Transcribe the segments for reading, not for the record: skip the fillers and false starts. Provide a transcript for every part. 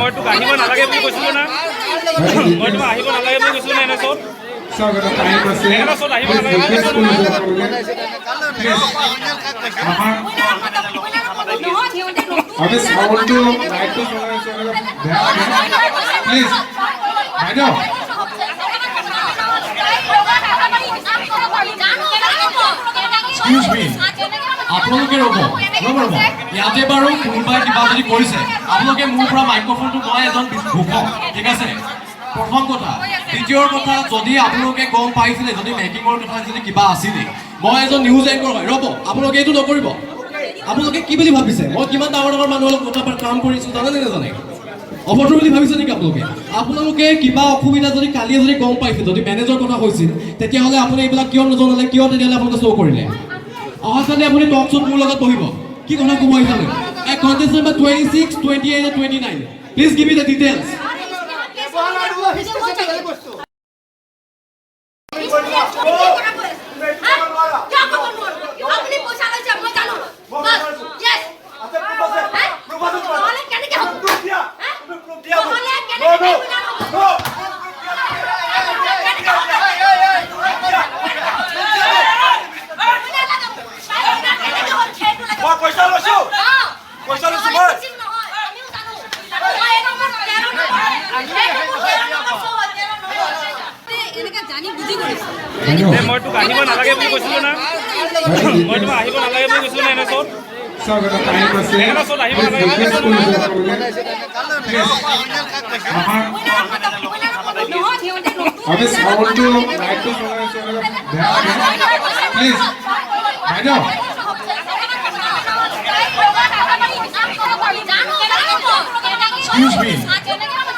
মই তোক আহিব নালাগে বুলি কৈছিলো না মই তোমাক আহিব নালাগে বুলি কৈছিলো না এনে চত আহিব আপোনালোকে ৰ'ব ইয়াতে বাৰু কোনোবাই কিবা যদি কৰিছে আপোনালোকে মোৰ পৰা মাইক্ৰফোনটো মই এজন ঘোষক ঠিক আছে প্ৰথম কথা দ্বিতীয় কথা যদি আপোনালোকে গম পাইছিলে যদি মেকিঙৰ কথা যদি কিবা আছিলে মই এজন নিউজ এংকৰ হয় ৰ'ব আপোনালোকে এইটো নকৰিব আপোনালোকে কি বুলি ভাবিছে মই কিমান ডাঙৰ ডাঙৰ মানুহৰ লগত কথা কাম কৰিছোঁ জানে নে নাজানে অভদ্ৰ বুলি ভাবিছে নেকি আপোনালোকে কিবা অসুবিধা যদি কালিয়ে যদি গম পাইছে যদি মেনেজৰ কথা হৈছিল তেতিয়াহ'লে আপুনি এইবিলাক কিয় নজনালে কিয় তেতিয়াহ'লে আপোনালোকে শ্ব' কৰিলে অহাকালি আপুনি টক শ্ব'ত মোৰ লগত বহিব কি কথা ক'ব আহিছে contest number 26, 28 and 29 please give me the details মই তোক আহিব নালাগে বুলি কৈছিলো না মই তোমাক আহিব নালাগে বুলি কৈছিলো না এনে চত আহিব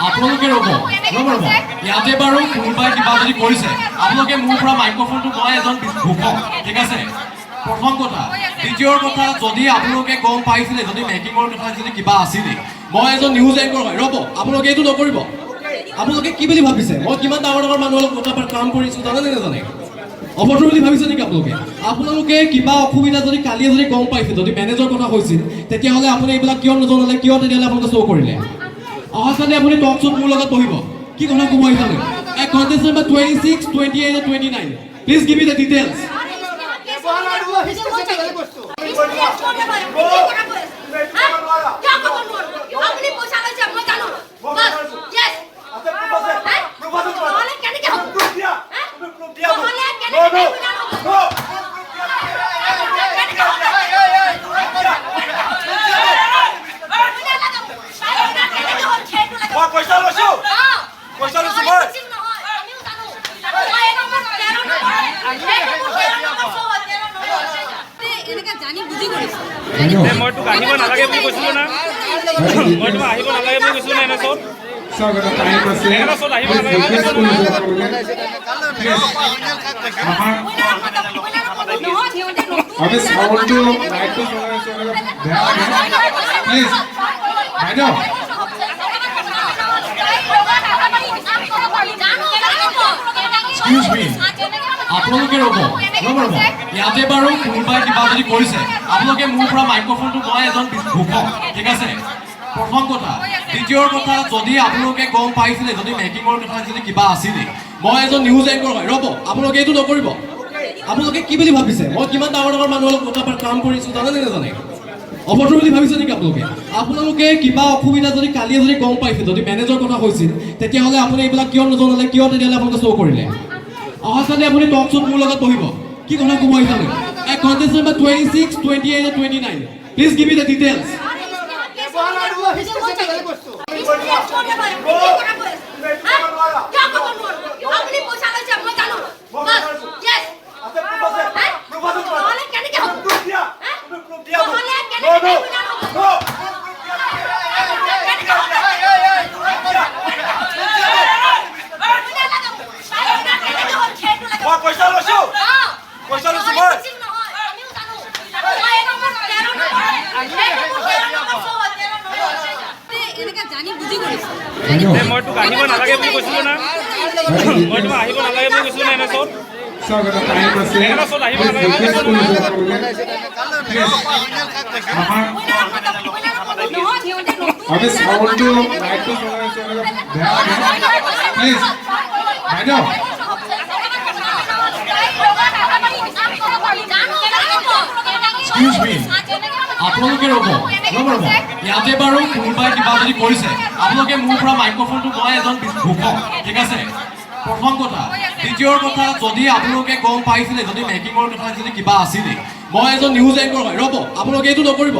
আপোনালোকে ৰ'ব ইয়াতে বাৰু কোনোবাই কিবা যদি কৰিছে আপোনালোকে মোৰ পৰা মাইক্ৰফোনটো মই এজন ঘোষক ঠিক আছে প্ৰথম কথা দ্বিতীয় কথা যদি আপোনালোকে গম পাইছিলে যদি মেকিঙৰ কথা যদি কিবা আছিলে মই এজন নিউজ এংকৰ হয় ৰ'ব আপোনালোকে এইটো নকৰিব আপোনালোকে কি বুলি ভাবিছে মই কিমান ডাঙৰ ডাঙৰ মানুহৰ লগত কথা কাম কৰিছোঁ জানে নে নাজানে অভদ্ৰ বুলি ভাবিছে নেকি আপোনালোকে কিবা অসুবিধা যদি কালিয়ে যদি গম পাইছে যদি মেনেজৰ কথা হৈছিল তেতিয়াহ'লে আপুনি এইবিলাক কিয় নজনালে কিয় তেতিয়াহ'লে আপোনালোকে শ্ব' কৰিলে অহাকালি আপুনি টক শ্ব'ত মোৰ লগত বহিব কি কথা ক'ব আহিছে contest number 26, 28 and 29 please give me the details মই তোক আহিব নালাগে বুলি কৈছিলো না মই তোমাক আহিব নালাগে বুলি কৈছিলো না এনে চত আহিব আপোনালোকে ৰ'ব ইয়াতে বাৰু কোনোবাই কিবা যদি কৰিছে আপোনালোকে মোৰ পৰা মাইক্ৰফোনটো মই এজন ঘোষক ঠিক আছে প্ৰথম কথা দ্বিতীয় কথা যদি আপোনালোকে গম পাইছিলে যদি মেকিঙৰ কথা যদি কিবা আছিলে মই এজন নিউজ এংকৰ হয় ৰ'ব আপোনালোকে এইটো নকৰিব আপোনালোকে কি বুলি ভাবিছে মই কিমান ডাঙৰ ডাঙৰ মানুহৰ লগত কথা কাম কৰিছোঁ জানে নে নাজানে অভদ্ৰ বুলি ভাবিছে নেকি আপোনালোকে কিবা অসুবিধা যদি কালিয়ে যদি গম পাইছে যদি মেনেজৰ কথা হৈছিল তেতিয়াহ'লে আপুনি এইবিলাক কিয় নজনালে কিয় তেতিয়াহ'লে আপোনালোকে শ্ব' কৰিলে অহাকালি আপুনি টক শ্ব'ত মোৰ লগত বহিব কি কথা ক'ব আহিছে contest number 26, 28 and 29 please give me the details মই তোক আহিব নালাগে বুলি কৈছিলো না মই তোমাক আহিব নালাগে বুলি কৈছিলো না এনে চত আহিব নালাগে আমি সাউন্ডটো লাইটটো চলাই আছো অলপ বেয়া প্লিজ বাইদেউ এক্সকিউজ মি আপোনালোকে ৰ'ব ইয়াতে বাৰু কোনোবাই কিবা যদি কৰিছে আপোনালোকে মোৰ পৰা মাইক্ৰফোনটো মই এজন ঘোষক ঠিক আছে প্ৰথম কথা দ্বিতীয় কথা যদি আপোনালোকে গম পাইছিলে যদি মেকিঙৰ কথা যদি কিবা আছিলে মই এজন নিউজ এংকৰ হয় ৰ'ব আপোনালোকে এইটো নকৰিব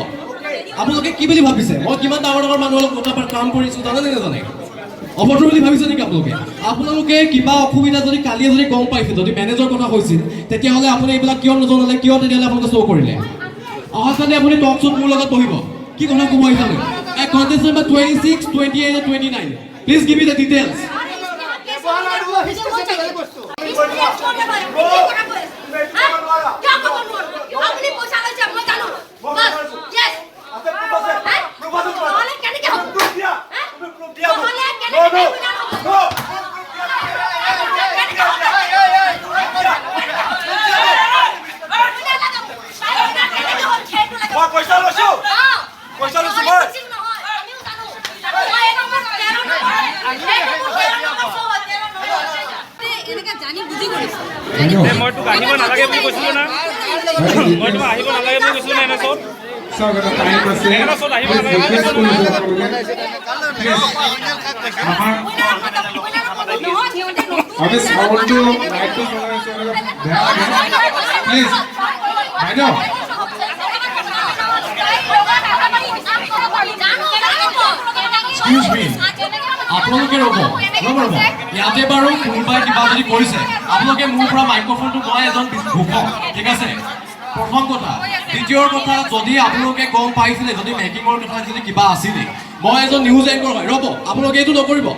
আপোনালোকে কি বুলি ভাবিছে মই কিমান ডাঙৰ ডাঙৰ মানুহৰ লগত কাম কৰিছোঁ জানেনে নাজানে অভদ্ৰ বুলি ভাবিছে নেকি আপোনালোকে কিবা অসুবিধা যদি কালিয়ে যদি গম পাইছে যদি মেনেজৰ কথা কৈছিল তেতিয়াহ'লে আপুনি এইবিলাক কিয় নজনালে কিয় তেতিয়াহ'লে আপোনালোকে শ্ব' কৰিলে অহাকালি আপুনি টক শ্ব'ত মোৰ লগত বহিব কি কথা ক'ব আহিছে contest number 26, 28 and 29 please give me the details মই তোক আহিব নালাগে বুলি কৈছিলোঁ না মই তোমাক আহিব নালাগে বুলি কৈছিলোঁ না এনে চত স্বাগত টাইম আছে এনে চত আহিব নালাগে বুলি কৈছিলোঁ না আমি সাউন্ডটো লাইটটো চলাই আছো অলপ বেয়া প্লিজ বাইদেউ এক্সকিউজ মি আপোনালোকে ৰ'ব ইয়াতে বাৰু কোনোবাই কিবা যদি কৰিছে আপোনালোকে মোৰ পৰা মাইক্ৰফোনটো মই এজন ঘোষক ঠিক আছে প্ৰথম কথা দ্বিতীয় কথা যদি আপোনালোকে গম পাইছিলে যদি মেকিঙৰ কথা যদি কিবা আছিলে মই এজন নিউজ এংকৰ হয় ৰ'ব আপোনালোকে এইটো নকৰিব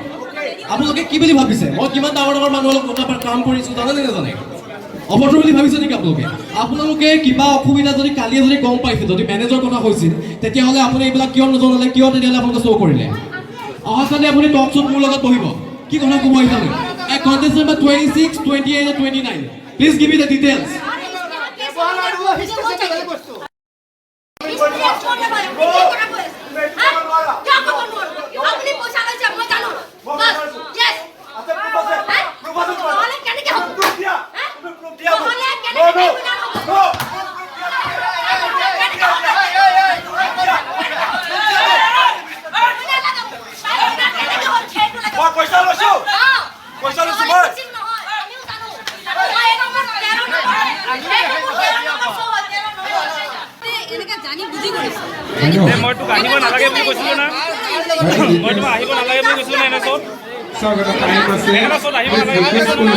আপোনালোকে কি বুলি ভাবিছে মই কিমান ডাঙৰ ডাঙৰ মানুহৰ লগত কাম কৰিছোঁ জানেনে নাজানে অভদ্ৰ বুলি ভাবিছে নেকি আপোনালোকে কিবা অসুবিধা যদি কালিয়ে যদি গম পাইছে যদি মেনেজৰ কথা কৈছিল তেতিয়াহ'লে আপুনি এইবিলাক কিয় নজনালে কিয় তেতিয়াহ'লে আপোনালোকে শ্ব' কৰিলে অহাকালি আপুনি টক শ্ব'ত মোৰ লগত বহিব কি কথা ক'ব আহিছে contest number 26, 28 and 29 please give me the details মই তোক আহিব নালাগে বুলি কৈছিলোঁ না মই তোমাক আহিব নালাগে বুলি কৈছিলোঁ না এনে চত স্বাগত টাইম আছে এনে চত আহিব নালাগে বুলি কৈছিলোঁ না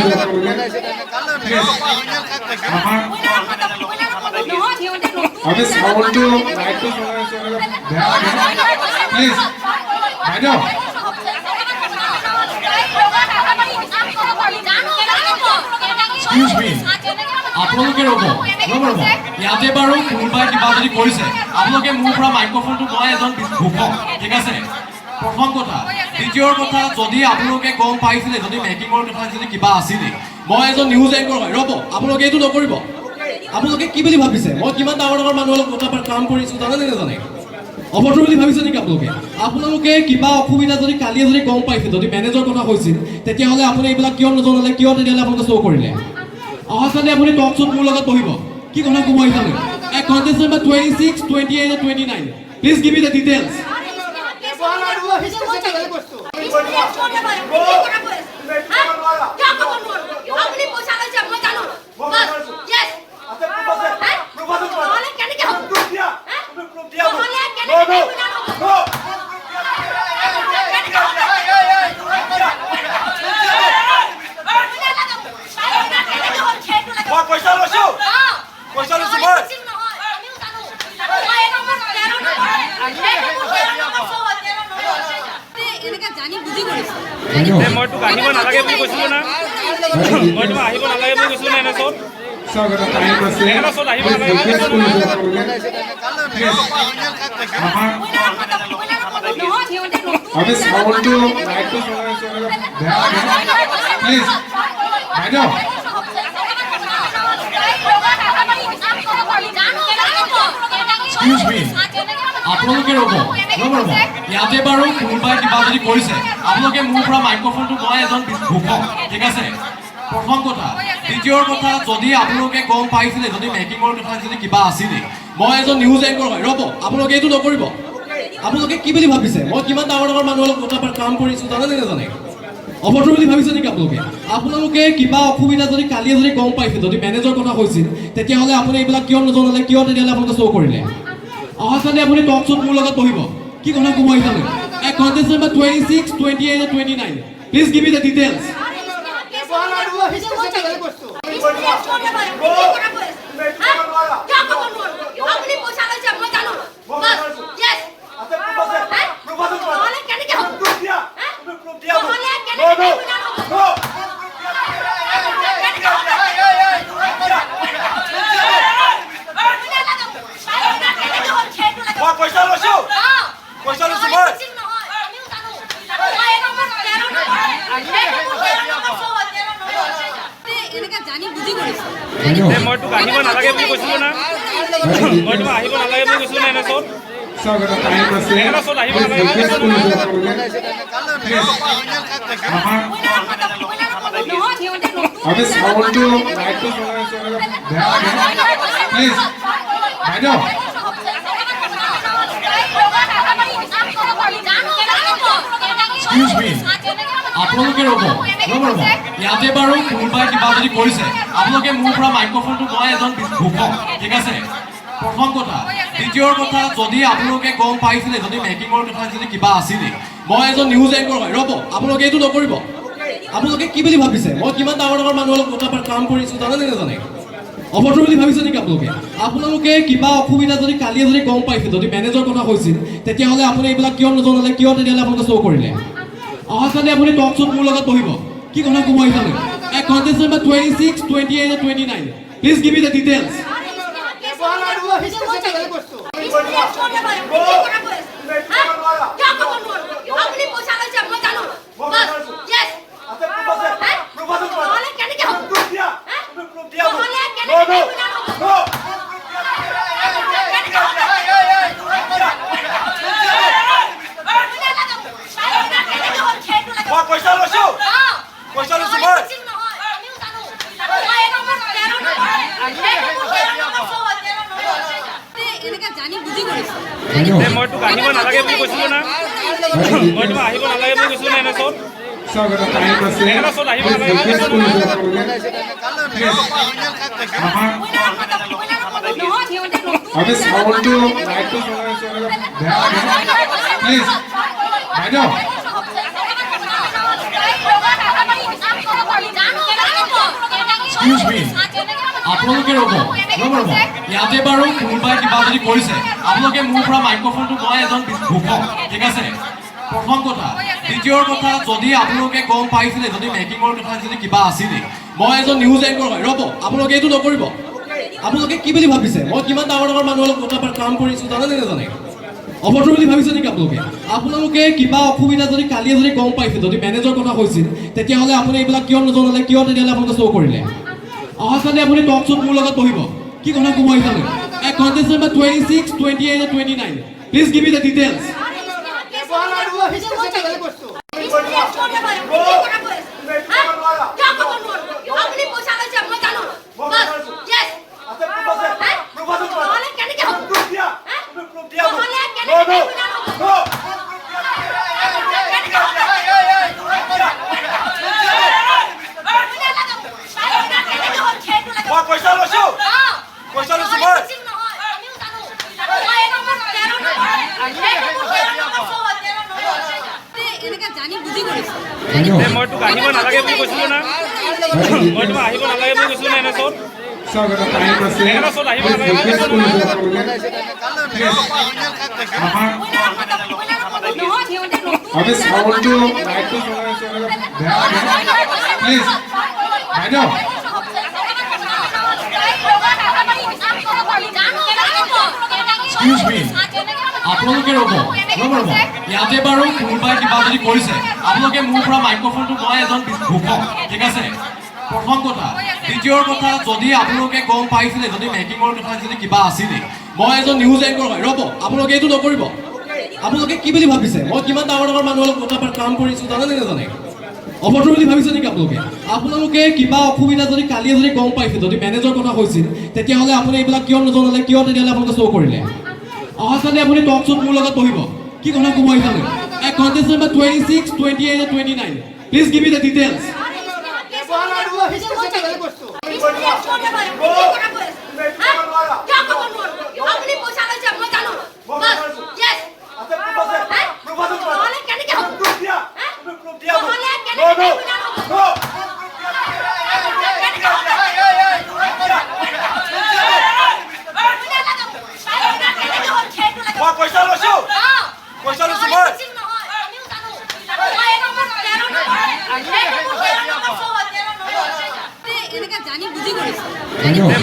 আমি সাউন্ডটো লাইটটো চলাই আছো অলপ বেয়া প্লিজ বাইদেউ এক্সকিউজ মি আপোনালোকে ৰ'ব ইয়াতে বাৰু কোনোবাই কিবা যদি কৰিছে আপোনালোকে মোৰ পৰা মাইক্ৰফোনটো মই এজন ঘোষক ঠিক আছে প্ৰথম কথা দ্বিতীয় কথা যদি আপোনালোকে গম পাইছিলে যদি মেকিঙৰ কথা যদি কিবা আছিলে মই এজন নিউজ এংকৰ হয় ৰ'ব আপোনালোকে এইটো নকৰিব আপোনালোকে কি বুলি ভাবিছে মই কিমান ডাঙৰ ডাঙৰ মানুহৰ লগত কাম কৰিছোঁ জানেনে নাজানে অভদ্ৰ বুলি ভাবিছে নেকি আপোনালোকে কিবা অসুবিধা যদি কালিয়ে যদি গম পাইছে যদি মেনেজৰ কথা কৈছিল তেতিয়াহ'লে আপুনি এইবিলাক কিয় নজনালে কিয় তেতিয়াহ'লে আপোনালোকে শ্ব' কৰিলে অহাকালি আপুনি টক শ্ব'ত মোৰ লগত বহিব কি কথা ক'ব আহিছে contest number 26, 28 and 29 please give me the details মই তোক আহিব নালাগে বুলি কৈছিলোঁ না মই তোমাক আহিব নালাগে বুলি কৈছিলোঁ না এনে চত স্বাগত টাইম আছে এনে চত আহিব নালাগে বুলি কৈছিলোঁ না আমি সাউন্ডটো লাইটটো চলাই আছো অলপ বেয়া প্লিজ বাইদেউ এক্সকিউজ মি আপোনালোকে ৰ'ব ইয়াতে বাৰু কোনোবাই কিবা যদি কৰিছে আপোনালোকে মোৰ পৰা মাইক্ৰফোনটো মই এজন ঘোষক ঠিক আছে প্ৰথম কথা দ্বিতীয় কথা যদি আপোনালোকে গম পাইছিলে যদি মেকিঙৰ কথা যদি কিবা আছিলে মই এজন নিউজ এংকৰ হয় ৰ'ব আপোনালোকে এইটো নকৰিব আপোনালোকে কি বুলি ভাবিছে মই কিমান ডাঙৰ ডাঙৰ মানুহৰ লগত কাম কৰিছোঁ জানে নে নাজানে অভদ্ৰ বুলি ভাবিছে নেকি আপোনালোকে কিবা অসুবিধা যদি কালিয়ে যদি গম পাইছে যদি মেনেজৰ কথা কৈছিল তেতিয়াহ'লে আপুনি এইবিলাক কিয় নজনালে কিয় তেতিয়াহ'লে আপোনালোকে শ্ব' কৰিলে অহাকালি আপুনি টক শ্ব'ত মোৰ লগত বহিব কি কথা ক'ব আহিছে contest number 26, 28 and 29 please give me the details মই তোক আহিব নালাগে বুলি কৈছিলোঁ না মই তোমাক আহিব নালাগে বুলি কৈছিলোঁ না এনে চত আহিব নালাগে আপোনালোকে ৰ'ব ইয়াতে বাৰু কোনোবাই কিবা যদি কৰিছে আপোনালোকে মোৰ পৰা মাইক্ৰফোনটো মই এজন ঘোষক ঠিক আছে প্ৰথম কথা দ্বিতীয় কথা যদি আপোনালোকে গম পাইছিলে যদি মেকিঙৰ কথা যদি কিবা আছিলে মই এজন নিউজ এংকৰ হয় ৰ'ব আপোনালোকে এইটো নকৰিব আপোনালোকে কি বুলি ভাবিছে মই কিমান ডাঙৰ ডাঙৰ মানুহৰ লগত কাম কৰিছোঁ জানে নে নাজানে অভদ্ৰ বুলি ভাবিছে নেকি আপোনালোকে কিবা অসুবিধা যদি কালিয়ে যদি গম পাইছে যদি মেনেজৰ কথা কৈছিল তেতিয়াহ'লে আপুনি এইবিলাক কিয় নজনালে কিয় তেতিয়াহ'লে আপোনালোকে শ্ব' কৰিলে অহাকালি আপুনি টক শ্ব'ত মোৰ লগত বহিব কি কথা ক'ব আহিছে contest number 26, 28 and 29 please give me the details মই তোক আহিব নালাগে বুলি কৈছিলোঁ না মই তোমাক আহিব নালাগে বুলি কৈছিলোঁ না এনে চত আহিব আপোনালোকে ৰ'ব ইয়াতে বাৰু কোনোবাই কিবা যদি কৰিছে আপোনালোকে মোৰ পৰা মাইক্ৰফোনটো মই এজন ঘোষক ঠিক আছে প্ৰথম কথা দ্বিতীয় কথা যদি আপোনালোকে গম পাইছিলে যদি মেকিঙৰ কথা যদি কিবা আছিলে মই এজন নিউজ এংকৰ হয় ৰ'ব আপোনালোকে এইটো নকৰিব আপোনালোকে কি বুলি ভাবিছে মই কিমান ডাঙৰ ডাঙৰ মানুহৰ লগত কাম কৰিছোঁ জানে নে নাজানে অভদ্ৰ বুলি ভাবিছে নেকি আপোনালোকে কিবা অসুবিধা যদি কালিয়ে যদি গম পাইছে যদি মেনেজৰ কথা কৈছিল তেতিয়াহ'লে আপুনি এইবিলাক কিয় নজনালে কিয় তেতিয়াহ'লে আপোনালোকে শ্ব' কৰিলে অহাকালি আপুনি টক শ্ব'ত মোৰ লগত বহিব কি কথা ক'ব আহিছে contest number 26, 28 and 29 please give me the details মই তোক আহিব নালাগে বুলি কৈছিলোঁ না মই তোমাক আহিব নালাগে বুলি কৈছিলোঁ না এনে চত আহিব আপোনালোকে ৰ'ব ইয়াতে বাৰু কোনোবাই কিবা যদি কৰিছে আপোনালোকে মোৰ পৰা মাইক্ৰফোনটো মই এজন ঘোষক ঠিক আছে প্ৰথম কথা দ্বিতীয় কথা যদি আপোনালোকে গম পাইছিলে যদি মেকিঙৰ কথা যদি কিবা আছিলে মই এজন নিউজ এংকৰ হয় ৰ'ব আপোনালোকে এইটো নকৰিব আপোনালোকে কি বুলি ভাবিছে মই কিমান ডাঙৰ মানুহৰ লগত কাম কৰিছোঁ জানেনে নাজানে অভদ্ৰ বুলি ভাবিছে নেকি আপোনালোকে কিবা অসুবিধা যদি কালিয়ে যদি গম পাইছে যদি মেনেজৰ কথা হৈছিল তেতিয়াহ'লে আপুনি এইবিলাক কিয় নজনালে কিয় তেতিয়াহ'লে আপোনালোকে শ্ব' কৰিলে অহাকালি আপুনি টক শ্ব'ত মোৰ লগত বহিব কি কথা ক'ব আহিছে contest number 26, 28 and 29 please give me the details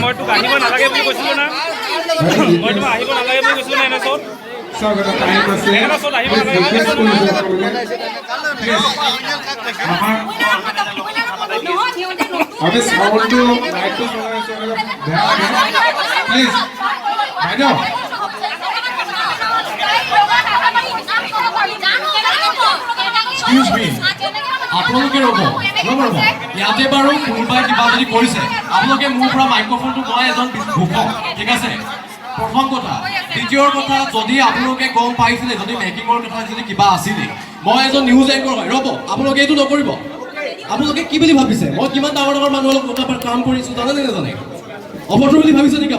মই তোক আহিব নালাগে বুলি কৈছিলোঁ না মই তোমাক আহিব নালাগে বুলি কৈছিলোঁ না এনে চত এনে চত আহিব নালাগে আমি সাউন্ডটো লাইটটো চলাইছো প্লিজ বাইদেউ এক্সকিউজ মি আপোনালোকে ৰ'ব ইয়াতে বাৰু কোনোবাই কিবা যদি কৰিছে আপোনালোকে মোৰ পৰা মাইক্ৰফোনটো মই এজন ঘোষক ঠিক আছে প্ৰথম কথা দ্বিতীয়ৰ কথা যদি আপোনালোকে গম পাইছিলে যদি মেকিঙৰ কথা যদি কিবা আছিলে মই এজন নিউজ এংকৰ হয় ৰ'ব আপোনালোকে এইটো নকৰিব আপোনালোকে কি বুলি ভাবিছে মই কিমান ডাঙৰ মানুহৰ লগত কাম কৰিছোঁ জানেনে নাজানে অভদ্ৰ বুলি ভাবিছে নেকি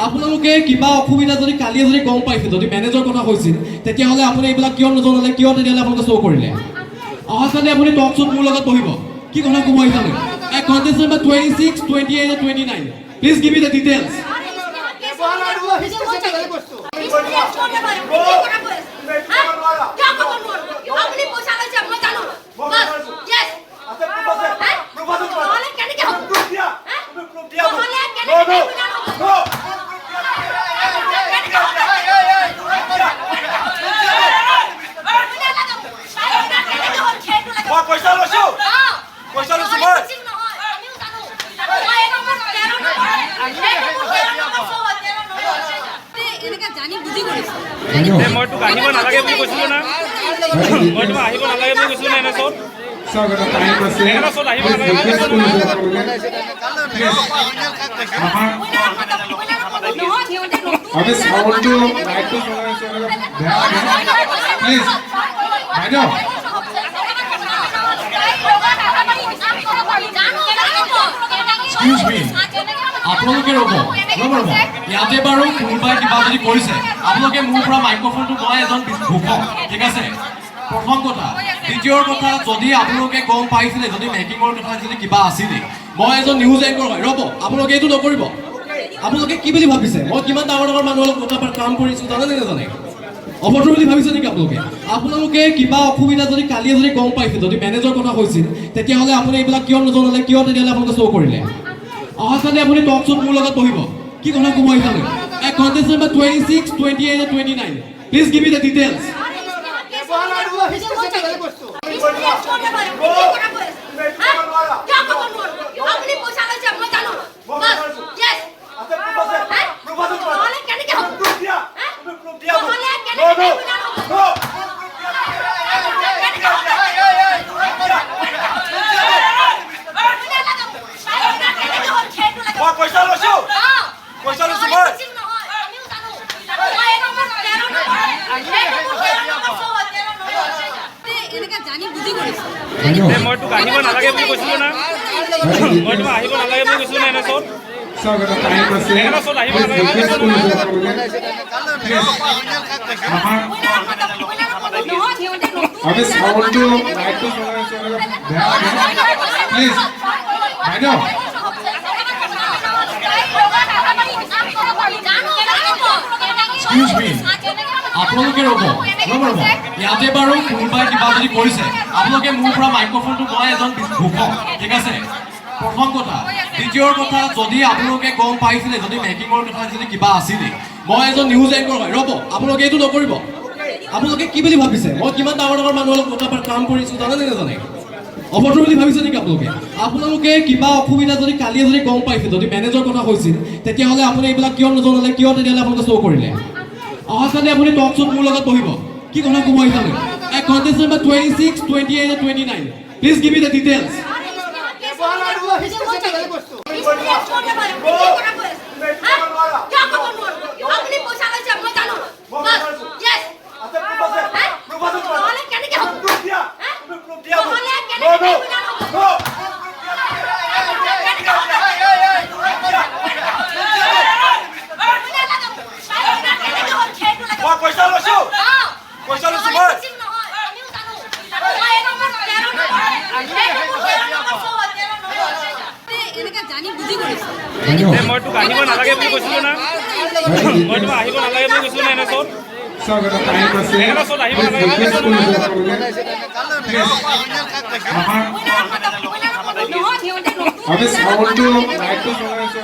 আপোনালোকে কিবা অসুবিধা যদি কালিয়ে যদি গম পাইছে যদি মেনেজৰ কথা হৈছিল তেতিয়াহ'লে আপুনি এইবিলাক কিয় নজনালে কিয় তেতিয়াহ'লে আপোনালোকে শ্ব' কৰিলে অহাকালি আপুনি টক শ্ব'ত মোৰ লগত বহিব কি কথা ক'ব আহিছে contest number 26, 28 and 29 please give me the details মই তোক আহিব নালাগে বুলি কৈছিলোঁ না মই তোমাক আহিব নালাগে বুলি কৈছিলোঁ না এনে চত এনে চত আহিব নালাগে আমি সাউন্ডটো লাইটটো চলাইছো প্লিজ বাইদেউ এক্সকিউজ মি আপোনালোকে ৰ'ব ইয়াতে বাৰু কোনোবাই কিবা যদি কৰিছে আপোনালোকে মোৰ পৰা মাইক্ৰফোনটো মই এজন ঘোষক ঠিক আছে প্ৰথম কথা দ্বিতীয়ৰ কথা যদি আপোনালোকে গম পাইছিলে যদি মেকিঙৰ কথা যদি কিবা আছিলে মই এজন নিউজ এংকৰ হয় ৰ'ব আপোনালোকে এইটো নকৰিব আপোনালোকে কি বুলি ভাবিছে মই কিমান ডাঙৰ মানুহৰ লগত কাম কৰিছোঁ জানেনে নাজানে অভদ্ৰ বুলি ভাবিছে নেকি আপোনালোকে কিবা অসুবিধা যদি কালিয়ে যদি গম পাইছে যদি মেনেজৰ কথা হৈছিল তেতিয়াহ'লে আপুনি এইবিলাক কিয় নজনালে কিয় তেতিয়াহ'লে আপোনালোকে শ্ব' কৰিলে অহাকালি আপুনি টক শ্ব'ত মোৰ লগত বহিব কি কথা ক'ব আহিছে contest number 26, 28 and 29 please give me the details মই তোক আহিব নালাগে বুলি কৈছিলোঁ না মই তোমাক আহিব নালাগে বুলি কৈছিলোঁ না এনে চত এনে চত আহিব নালাগে আমি সাউন্ডটো লাইটটো চলাইছো প্লিজ বাইদেউ এক্সকিউজ মি আপোনালোকে ৰ'ব ইয়াতে বাৰু কোনোবাই কিবা যদি কৰিছে আপোনালোকে মোৰ পৰা মাইক্ৰফোনটো মই এজন ঘোষক ঠিক আছে প্ৰথম কথা দ্বিতীয়ৰ কথা যদি আপোনালোকে গম পাইছিলে যদি মেকিঙৰ কথা যদি কিবা আছিলে মই এজন নিউজ এংকৰ হয় ৰ'ব আপোনালোকে এইটো নকৰিব আপোনালোকে কি বুলি ভাবিছে মই কিমান ডাঙৰ মানুহৰ লগত কাম কৰিছোঁ জানেনে নাজানে অভদ্ৰ বুলি ভাবিছে নেকি আপোনালোকে কিবা অসুবিধা যদি কালিয়ে যদি গম পাইছে যদি মেনেজৰ কথা হৈছিল তেতিয়াহ'লে আপুনি এইবিলাক কিয় নজনালে কিয় তেতিয়াহ'লে আপোনালোকে শ্ব' কৰিলে অহাকালি আপুনি টক শ্ব'ত মোৰ লগত বহিব কি কথা ক'ব আহিছে contest number 26, 28 and 29 please give me the details মই তোক আহিব নালাগে বুলি কৈছিলো না মই তোক আহিব নালাগে বুলি কৈছিলো না এনে চত স্বাগত টাইম আছে এনে চত আহিব নালাগে বুলি কৈছিলো আমি সাউন্ডটো লাইটটো চলাইছো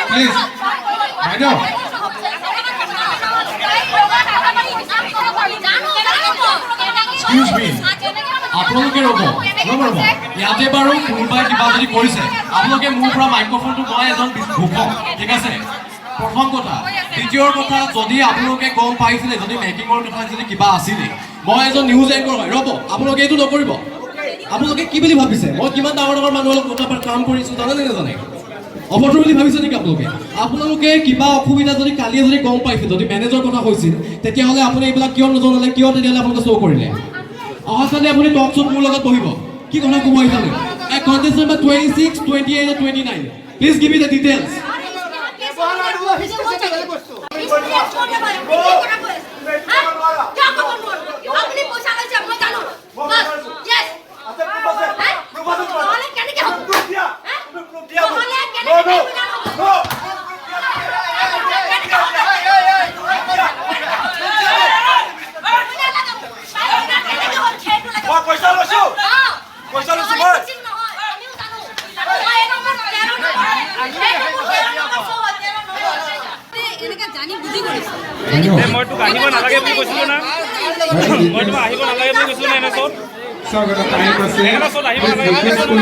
প্লিজ বাইদেউ এক্সকিউজ মি আপোনালোকে ৰ'ব ইয়াতে বাৰু কোনোবাই কিবা যদি কৰিছে আপোনালোকে মোৰ পৰা মাইক্ৰফোনটো মই এজন ঘোষক ঠিক আছে প্ৰথম কথা দ্বিতীয় কথা যদি আপোনালোকে গম পাইছিলে যদি মেকিঙৰ কথা যদি কিবা আছিলে মই এজন নিউজ এংকৰ হয় ৰ'ব আপোনালোকে এইটো নকৰিব আপোনালোকে কি বুলি ভাবিছে মই কিমান ডাঙৰ ডাঙৰ মানুহৰ লগত কথা কাম কৰিছোঁ জানে নে নাজানে অভদ্ৰ বুলি ভাবিছে নেকি আপোনালোকে কিবা অসুবিধা যদি কালিয়ে যদি গম পাইছে যদি মেনেজৰ কথা হৈছিল তেতিয়াহ'লে আপুনি এইবিলাক কিয় নজনালে কিয় তেতিয়াহ'লে আপোনালোকে শ্ব' কৰিলে অহাকালি আপুনি টক শ্ব'ত মোৰ লগত বহিব কি কথা ক'ব আহিছে contest number 26, 28 and 29 please give me the details মই তোক আহিব নালাগে বুলি কৈছিলো না মই তোক আহিব নালাগে বুলি কৈছিলো না এনে চত স্বাগত টাইম আছে এনে চত আহিব নালাগে বুলি কৈছিলো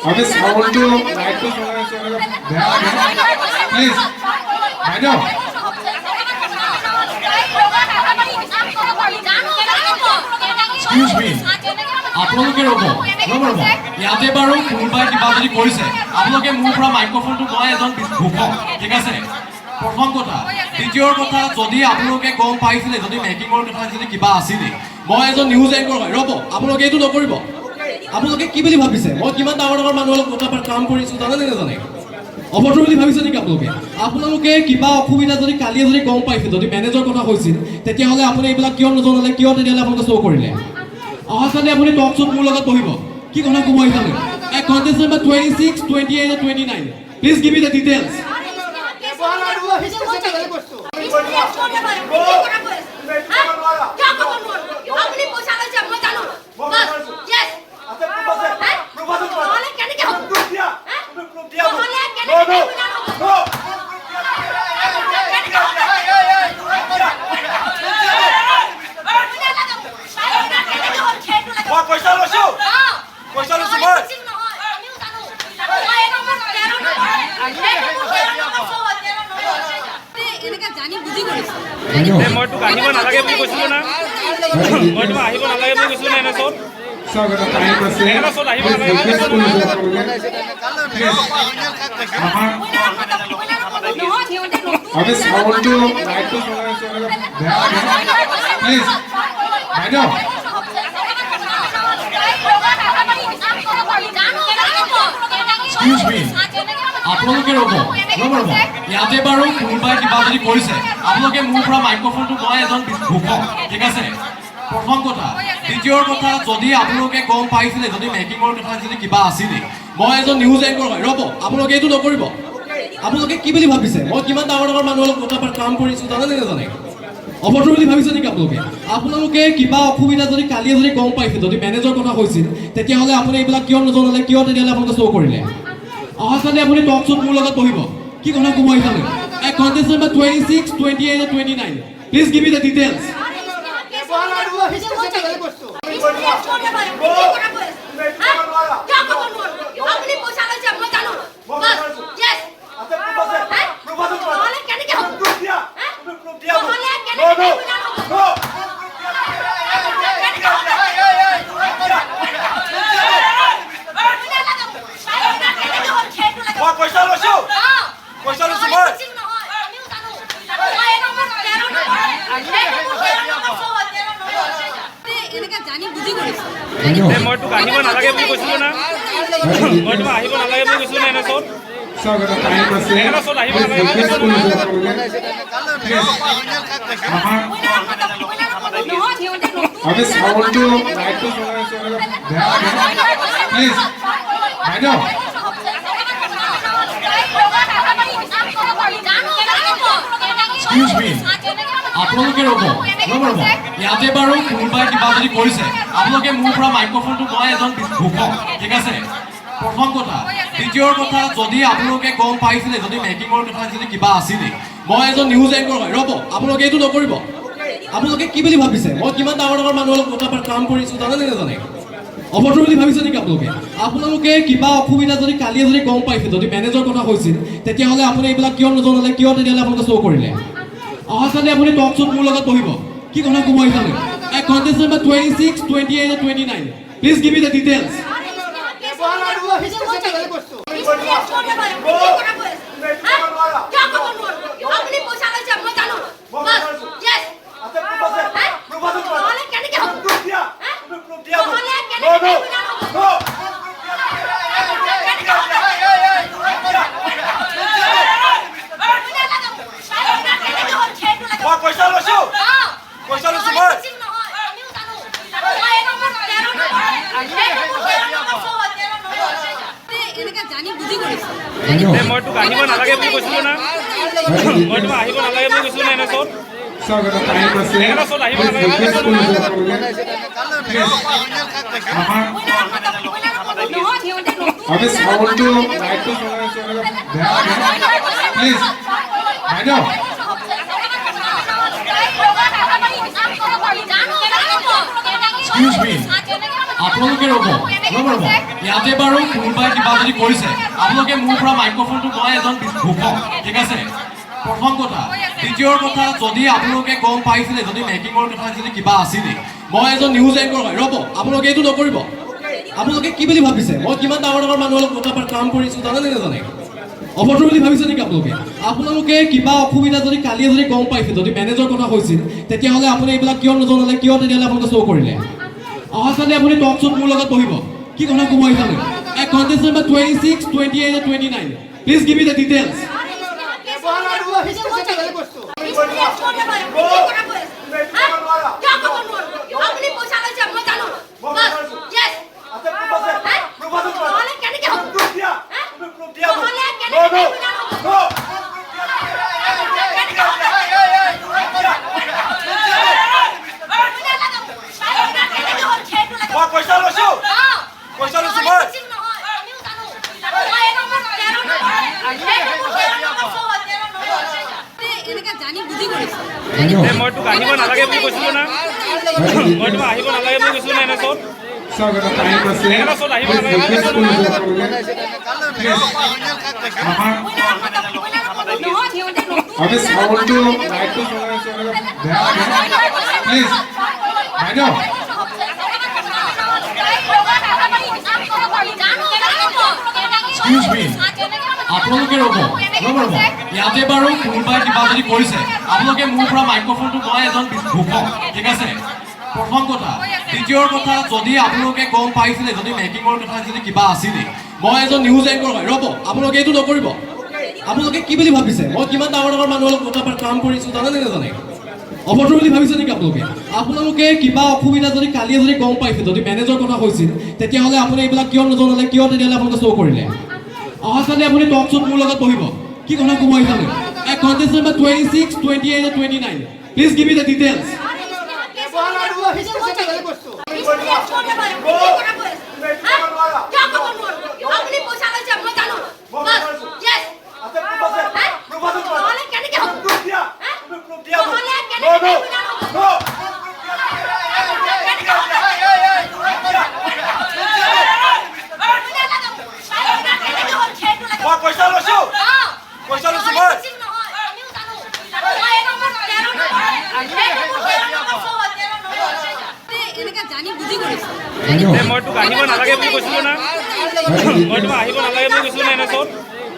আমি সাউন্ডটো লাইটটো চলাইছো প্লিজ বাইদেউ এক্সকিউজ মি আপোনালোকে ৰ'ব ইয়াতে বাৰু কোনোবাই কিবা যদি কৰিছে আপোনালোকে মোৰ পৰা মাইক্ৰফোনটো মই এজন ঘোষক ঠিক আছে প্ৰথম কথা দ্বিতীয় কথা যদি আপোনালোকে গম পাইছিলে যদি মেকিঙৰ কথা যদি কিবা আছিলে মই এজন নিউজ এংকৰ হয় ৰ'ব আপোনালোকে এইটো নকৰিব আপোনালোকে কি বুলি ভাবিছে মই কিমান ডাঙৰ ডাঙৰ মানুহৰ লগত কথা কাম কৰিছোঁ জানে নে নাজানে অভদ্ৰ বুলি ভাবিছে নেকি আপোনালোকে কিবা অসুবিধা যদি কালিয়ে যদি গম পাইছে যদি মেনেজৰ কথা হৈছিল তেতিয়াহ'লে আপুনি এইবিলাক কিয় নজনালে কিয় তেতিয়াহ'লে আপোনালোকে শ্ব' কৰিলে অহাকালি আপুনি টক শ্ব'ত মোৰ লগত বহিব কি কথা ক'ব আহিছে contest number 26, 28 and 29 please give me the details মই তোক আহিব নালাগে বুলি কৈছিলো না মই তোক আহিব নালাগে বুলি কৈছিলো না এনে চত স্বাগত টাইম আছে এনে চত আহিব নালাগে বুলি কৈছিলো আমি সাউন্ডটো লাইটটো চলাইছো প্লিজ বাইদেউ এক্সকিউজ মি আপোনালোকে ৰ'ব ইয়াতে বাৰু কোনোবাই কিবা যদি কৰিছে আপোনালোকে মোৰ পৰা মাইক্ৰফোনটো মই এজন ঘোষক ঠিক আছে প্ৰথম কথা দ্বিতীয় কথা যদি আপোনালোকে গম পাইছিলে যদি মেকিঙৰ কথা যদি কিবা আছিলে মই এজন নিউজ এংকৰ হয় ৰ'ব আপোনালোকে এইটো নকৰিব আপোনালোকে কি বুলি ভাবিছে মই কিমান ডাঙৰ ডাঙৰ মানুহৰ লগত কথা কাম কৰিছোঁ জানে নে নাজানে অভদ্ৰ বুলি ভাবিছে নেকি আপোনালোকে কিবা অসুবিধা যদি কালিয়ে যদি গম পাইছে যদি মেনেজৰ কথা হৈছিল তেতিয়াহ'লে আপুনি এইবিলাক কিয় নজনালে কিয় তেতিয়াহ'লে আপোনালোকে শ্ব' কৰিলে অহাকালি আপুনি টক শ্ব'ত মোৰ লগত বহিব কি কথা ক'ব আহিছে contest number 26, 28 and 29 Please give me the details. মই তোক আহিব নালাগে বুলি কৈছিলো না মই তোমাক আহিব নালাগে বুলি কৈছিলো না এনে চত স্বাগত টাইম আছে এনে চত আহিব নালাগে বুলি কৈছিলো না আমি সাউন্ডটো লাইটটো চলাই আছো অলপ বেয়া প্লিজ বাইদেউ Excuse me. আপোনালোকে ৰ'ব ইয়াতে বাৰু কোনোবাই কিবা যদি কৰিছে আপোনালোকে মোৰ পৰা মাইক্ৰফোনটো মই এজন ঘোষক ঠিক আছে প্ৰথম কথা দ্বিতীয় কথা যদি আপোনালোকে গম পাইছিলে যদি মেকিঙৰ কথা যদি কিবা আছিলে মই এজন নিউজ এংকৰ হয় ৰ'ব আপোনালোকে এইটো নকৰিব আপোনালোকে কি বুলি ভাবিছে মই কিমান ডাঙৰ ডাঙৰ মানুহৰ লগত কথা কাম কৰিছোঁ জানে নে নাজানে অভদ্ৰ বুলি ভাবিছে নেকি আপোনালোকে কিবা অসুবিধা যদি কালিয়ে যদি গম পাইছে যদি মেনেজৰ কথা হৈছিল তেতিয়াহ'লে আপুনি এইবিলাক কিয় নজনালে কিয় তেতিয়াহ'লে আপোনালোকে শ্ব' কৰিলে অহাকালি আপুনি টক শ্ব'ত মোৰ লগত বহিব কি কথা ক'ব আহিছানে contest number 26, 28 and 29 please give me the details মই তোক আহিব নালাগে বুলি কৈছিলো না মই তোমাক আহিব নালাগে বুলি কৈছিলো না এনে চত স্বাগত টাইম আছে এনে চত আহিব নালাগে বুলি কৈছিলো না আমি সাউন্ডটো লাইটটো চলাই আছো অলপ বেয়া প্লিজ বাইদেউ Excuse me. আপোনালোকে ৰ'ব ইয়াতে বাৰু কোনোবাই কিবা যদি কৰিছে আপোনালোকে মোৰ পৰা মাইক্ৰফোনটো মই এজন ঘোষক ঠিক আছে প্ৰথম কথা দ্বিতীয় কথা যদি আপোনালোকে গম পাইছিলে যদি মেকিঙৰ কথা যদি কিবা আছিলে মই এজন নিউজ এংকৰ হয় ৰ'ব আপোনালোকে এইটো নকৰিব আপোনালোকে কি বুলি ভাবিছে মই কিমান ডাঙৰ ডাঙৰ মানুহৰ লগত কথা কাম কৰিছোঁ জানে নে নাজানে অভদ্ৰ বুলি ভাবিছে নেকি আপোনালোকে কিবা অসুবিধা যদি কালিয়ে যদি গম পাইছে যদি মেনেজৰ কথা হৈছিল তেতিয়াহ'লে আপুনি এইবিলাক কিয় নজনালে কিয় তেতিয়াহ'লে আপোনালোকে শ্ব' কৰিলে অহাকালি আপুনি টক শ্ব'ত মোৰ লগত বহিব কি কথা ক'ব আহিছানে contest number 26, 28 and 29 please give me the details মই তোক আহিব নালাগে বুলি কৈছিলো না মই তোমাক আহিব নালাগে বুলি কৈছিলো না এনে চত স্বাগত টাইম আছে এনে চত আহিব নালাগে বুলি কৈছিলো না আমি সাউন্ডটো লাইটটো চলাই আছো অলপ বেয়া প্লিজ বাইদেউ Excuse me. আপোনালোকে ৰ'ব ইয়াতে বাৰু কোনোবাই কিবা যদি কৰিছে আপোনালোকে মোৰ পৰা মাইক্ৰফোনটো মই এজন ঘোষক ঠিক আছে প্ৰথম কথা দ্বিতীয় কথা যদি আপোনালোকে গম পাইছিলে যদি মেকিঙৰ কথা যদি কিবা আছিলে মই এজন নিউজ এংকৰ হয় ৰ'ব আপোনালোকে এইটো নকৰিব আপোনালোকে কি বুলি ভাবিছে মই কিমান ডাঙৰ ডাঙৰ মানুহৰ লগত কথা কাম কৰিছোঁ জানে নে নাজানে অভদ্ৰ বুলি ভাবিছে নেকি আপোনালোকে কিবা অসুবিধা যদি কালিয়ে যদি গম পাইছে যদি মেনেজৰ কথা হৈছিল তেতিয়াহ'লে আপুনি এইবিলাক কিয় নজনালে কিয় তেতিয়াহ'লে আপোনালোকে শ্ব' কৰিলে অহাকালি আপুনি টক শ্ব'ত মোৰ লগত বহিব কি কথা ক'ব আহিছানে contest number 26, 28 and 29 please give me the details মই তোক আহিব নালাগে বুলি কৈছিলো না মই তোমাক আহিব নালাগে বুলি কৈছিলো না এনে চত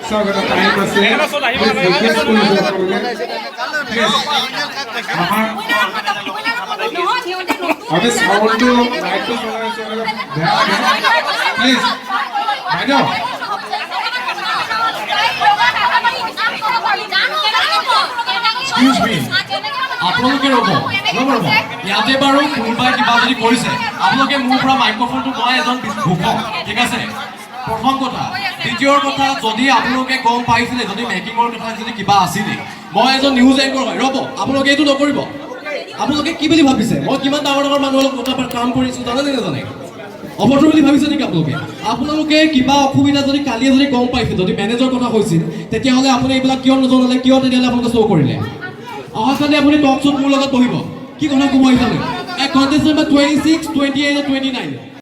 স্বাগত টাইম আছে এনে চত আহিব নালাগে আমি সাউন্ডটো লাইটটো চলাইছো বেয়া লাগে প্লিজ বাইদেউ এক্সকিউজ মি আপোনালোকে ৰ'ব ইয়াতে বাৰু কোনোবাই কিবা যদি কৰিছে আপোনালোকে মোৰ পৰা মাইক্ৰফোনটো মই এজন ঘোষক ঠিক আছে প্ৰথম কথা দ্বিতীয় কথা যদি আপোনালোকে গম পাইছিলে যদি মেকিঙৰ কথা যদি কিবা আছিলে মই এজন নিউজ এংকৰ হয় ৰ'ব আপোনালোকে এইটো নকৰিব আপোনালোকে কি বুলি ভাবিছে মই কিমান ডাঙৰ ডাঙৰ মানুহৰ লগত কাম কৰিছোঁ জানেনে নাজানে অভদ্ৰ বুলি ভাবিছে নেকি আপোনালোকে কিবা অসুবিধা যদি কালিয়ে যদি গম পাইছে যদি মেনেজৰ কথা কৈছিল তেতিয়াহ'লে আপুনি এইবিলাক কিয় নজনালে কিয় তেতিয়াহ'লে আপোনালোকে শ্ব' কৰিলে অহাকালি আপুনি টক শ্ব'ত মোৰ লগত বহিব কি কথা ক'ব আহিছে কণ্টেষ্ট নম্বৰ 26, 28 আৰু 29